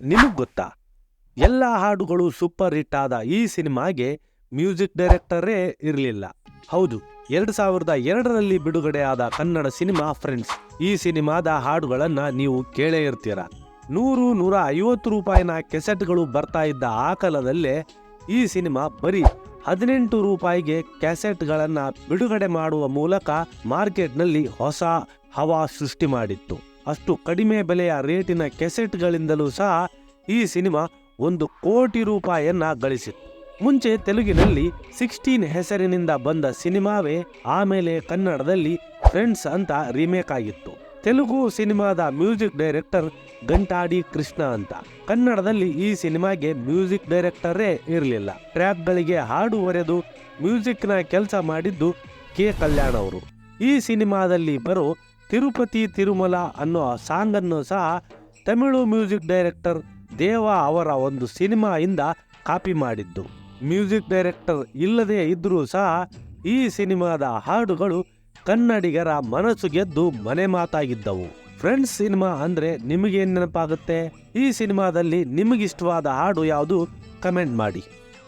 ನಿಮಗ್ ಗೊತ್ತಾ, ಎಲ್ಲ ಹಾಡುಗಳು ಸೂಪರ್ ಹಿಟ್ ಆದ ಈ ಸಿನಿಮಾಗೆ ಮ್ಯೂಸಿಕ್ ಡೈರೆಕ್ಟರೇ ಇರಲಿಲ್ಲ. ಹೌದು, 2002ರಲ್ಲಿ ಬಿಡುಗಡೆ ಆದ ಕನ್ನಡ ಸಿನಿಮಾ ಫ್ರೆಂಡ್ಸ್. ಈ ಸಿನಿಮಾದ ಹಾಡುಗಳನ್ನ ನೀವು ಕೇಳೇ ಇರ್ತೀರ. 100-150 ರೂಪಾಯಿನ ಕೆಸೆಟ್ಗಳು ಬರ್ತಾ ಇದ್ದ ಆ ಕಾಲದಲ್ಲೇ ಈ ಸಿನಿಮಾ ಬರೀ 18 ರೂಪಾಯಿಗೆ ಕ್ಯಾಸೆಟ್ಗಳನ್ನ ಬಿಡುಗಡೆ ಮಾಡುವ ಮೂಲಕ ಮಾರ್ಕೆಟ್ನಲ್ಲಿ ಹೊಸ ಹವಾ ಸೃಷ್ಟಿ ಮಾಡಿತ್ತು. ಅಷ್ಟು ಕಡಿಮೆ ಬೆಲೆಯ ರೇಟಿನ ಕೆಸೆಟ್ಗಳಿಂದಲೂ ಸಹ ಈ ಸಿನಿಮಾ 1 ಕೋಟಿ ರೂಪಾಯಿಯನ್ನ ಗಳಿಸಿತ್ತು. ಮುಂಚೆ ತೆಲುಗಿನಲ್ಲಿ 16 ಹೆಸರಿನಿಂದ ಬಂದ ಸಿನಿಮಾವೇ ಆಮೇಲೆ ಕನ್ನಡದಲ್ಲಿ ಫ್ರೆಂಡ್ಸ್ ಅಂತ ರೀಮೇಕ್ ಆಗಿತ್ತು. ತೆಲುಗು ಸಿನಿಮಾದ ಮ್ಯೂಸಿಕ್ ಡೈರೆಕ್ಟರ್ ಗಂಟಾಡಿ ಕೃಷ್ಣ ಅಂತ. ಕನ್ನಡದಲ್ಲಿ ಈ ಸಿನಿಮಾಗೆ ಮ್ಯೂಸಿಕ್ ಡೈರೆಕ್ಟರೇ ಇರಲಿಲ್ಲ. ಟ್ರ್ಯಾಕ್ಗಳಿಗೆ ಹಾಡು ಬರೆದು ಮ್ಯೂಸಿಕ್ನ ಕೆಲಸ ಮಾಡಿದ್ದು ಕೆ ಕಲ್ಯಾಣ್ ಅವರು. ಈ ಸಿನಿಮಾದಲ್ಲಿ ಬರೋ ತಿರುಪತಿ ತಿರುಮಲ ಅನ್ನೋ ಸಾಂಗ್ ಅನ್ನು ಸಹ ತಮಿಳು ಮ್ಯೂಸಿಕ್ ಡೈರೆಕ್ಟರ್ ದೇವ ಅವರ ಒಂದು ಸಿನಿಮಾಯಿಂದ ಕಾಪಿ ಮಾಡಿದ್ದು. ಮ್ಯೂಸಿಕ್ ಡೈರೆಕ್ಟರ್ ಇಲ್ಲದೆ ಇದ್ರೂ ಸಹ ಈ ಸಿನಿಮಾದ ಹಾಡುಗಳು ಕನ್ನಡಿಗರ ಮನಸ್ಸು ಗೆದ್ದು ಮನೆ ಮಾತಾಗಿದ್ದವು. ಫ್ರೆಂಡ್ಸ್ ಸಿನಿಮಾ ಅಂದ್ರೆ ನಿಮಗೇನು ನೆನಪಾಗುತ್ತೆ? ಈ ಸಿನಿಮಾದಲ್ಲಿ ನಿಮಗಿಷ್ಟವಾದ ಹಾಡು ಯಾವುದು? ಕಮೆಂಟ್ ಮಾಡಿ.